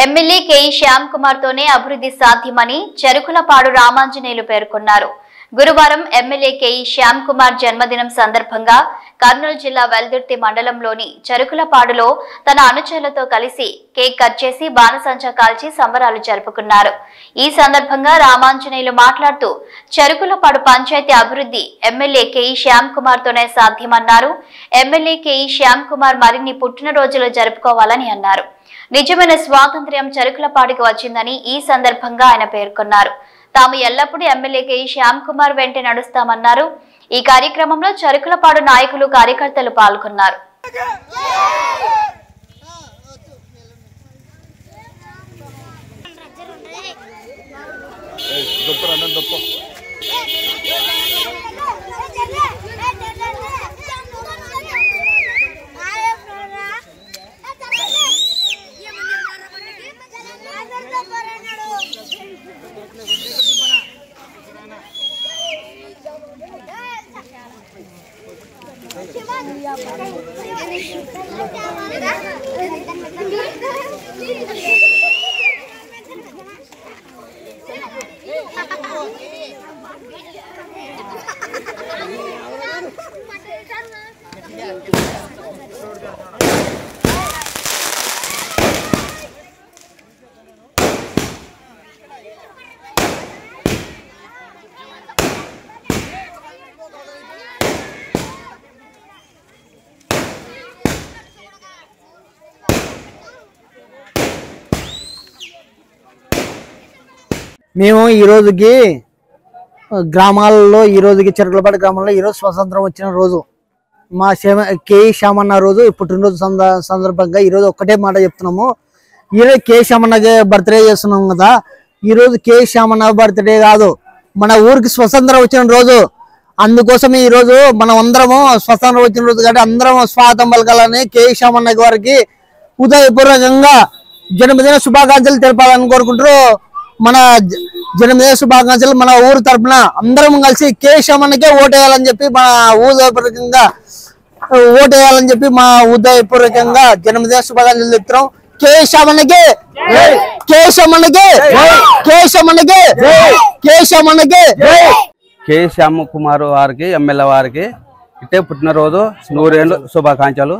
MLA K E Shyam Kumar తోనే అభివృద్ధి సాధ్యమని చెరుకులపాడు రామాంజనేయులు పేర్కొన్నారు. గురువారం ఎమ్మెల్యే కేఈ శ్యామ్ కుమార్ జన్మదినం సందర్భంగా కర్నూలు జిల్లా వెల్దుర్తి మండలంలోని చెరుకులపాడులో తన అనుచరులతో కలిసి కేక్ కట్ చేసి బాణసంచా కాల్చి సంబరాలు జరుపుకున్నారు. ఈ సందర్భంగా రామాంజనేయులు మాట్లాడుతూ చెరుకులపాడు పంచాయతీ అభివృద్ధి ఎమ్మెల్యే కేఈ శ్యామ్ కుమార్ తోనే సాధ్యమన్నారు. ఎమ్మెల్యే కేఈ శ్యామ్ కుమార్ మరిన్ని పుట్టినరోజులు జరుపుకోవాలని అన్నారు. నిజమైన స్వాతంత్ర్యం చెరుకులపాడుకు వచ్చిందని ఈ సందర్భంగా ఆయన పేర్కొన్నారు. తాము ఎల్లప్పుడూ ఎమ్మెల్యే కేఈ శ్యామ్ కుమార్ వెంటే నడుస్తామన్నారు. ఈ కార్యక్రమంలో చెరుకులపాడు నాయకులు కార్యకర్తలు పాల్గొన్నారు. మేము ఈ రోజుకి గ్రామాలలో చెరుకులపాడు గ్రామంలో ఈరోజు స్వతంత్రం వచ్చిన రోజు మా కేఈ శ్యామన్న రోజు పుట్టినరోజు సందర్భంగా ఈరోజు ఒక్కటే మాట చెప్తున్నాము. ఈరోజు కేఈ శ్యామన్నకి బర్త్డే చేస్తున్నాం కదా. ఈరోజు కేఈ శ్యామన్న బర్త్డే కాదు, మన ఊరికి స్వతంత్రం వచ్చిన రోజు. అందుకోసమే ఈరోజు మనం అందరము స్వతంత్రం వచ్చిన రోజు కాబట్టి అందరం స్వాగతం పలకాలని కేఈ శ్యామన్న గారికి ఉదయపూర్వకంగా జన్మదిన శుభాకాంక్షలు తెలపాలని కోరుకుంటారు. మన జన్మదిన శుభాకాంక్షలు మన ఊరు తరఫున అందరం కలిసి కేఈ శ్యామన్నకే ఓటేయాలని చెప్పి మా ఉదయపూర్వకంగా జన్మదిన శుభాకాంక్షలు చెప్తున్నాం. కేఈ శ్యామన్నకే, కేఈ శ్యామన్నకే, కేఈ శ్యామన్నకే, కేఈ శ్యామన్నకే. కేఈ శ్యామ్ కుమార్ వారికి ఎమ్మెల్యే వారికి ఇట్టే పుట్టినరోజు 100 ఏళ్ళు శుభాకాంక్షలు.